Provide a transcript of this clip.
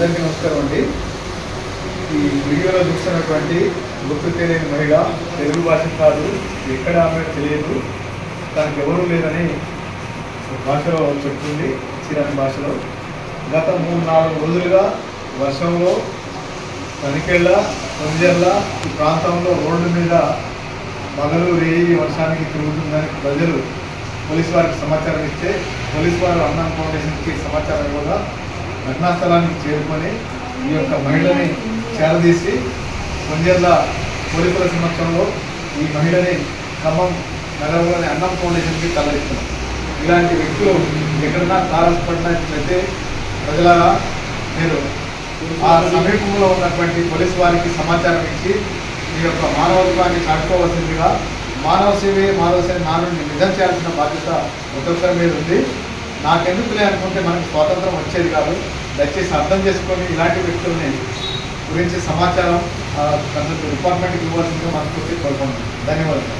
అందరికీ నమస్కారం అండి. ఈ వీడియోలో చూస్తున్నటువంటి గుర్తు తెలియని మహిళ తెలుగు భాష కాదు, ఎక్కడ ఆమె తెలియదు, తనకు ఎవరూ లేదని భాషలో చెప్తుంది. చిరాని భాషలో గత 3-4 రోజులుగా వర్షంలో తనికెళ్ళ కొంజర్ల ఈ ప్రాంతంలో రోడ్డు మీద పగలు రేయి వర్షానికి తిరుగుతుందని ప్రజలు పోలీసు వారికి సమాచారం ఇస్తే పోలీసు వారు అన్నం ఫౌండేషన్కి సమాచారం ఇవ్వగా ఘటనా స్థలానికి చేరుకొని ఈ యొక్క మహిళని చేరదీసి కొంజర్ల పోలీసుల సమక్షంలో ఈ మహిళని ఖమ్మం నగరంలోని అన్నం ఫౌండేషన్కి తరలిస్తున్నాం. ఇలాంటి వ్యక్తులు ఎక్కడన్నా తారసపడినట్లయితే ప్రజలారా మీరు ఆ సమీపంలో ఉన్నటువంటి పోలీసు వారికి సమాచారం ఇచ్చి మీ యొక్క మానవత్వాన్ని చాటుకోవాల్సిందిగా మానవ సేవే మానవ సేవ నా నుండి నిజం చేయాల్సిన బాధ్యత ఒక్కొక్కరి మీద ఉంది. నాకెందుకులే అనుకుంటే మనకు స్వాతంత్రం వచ్చేది కాదు. దయచేసి అర్థం చేసుకొని ఇలాంటి వ్యక్తుల్ని గురించి సమాచారం డిపార్ట్మెంట్కి ఇవ్వాల్సిందిగా మనకు కోరుకుంటున్నాం. ధన్యవాదాలు.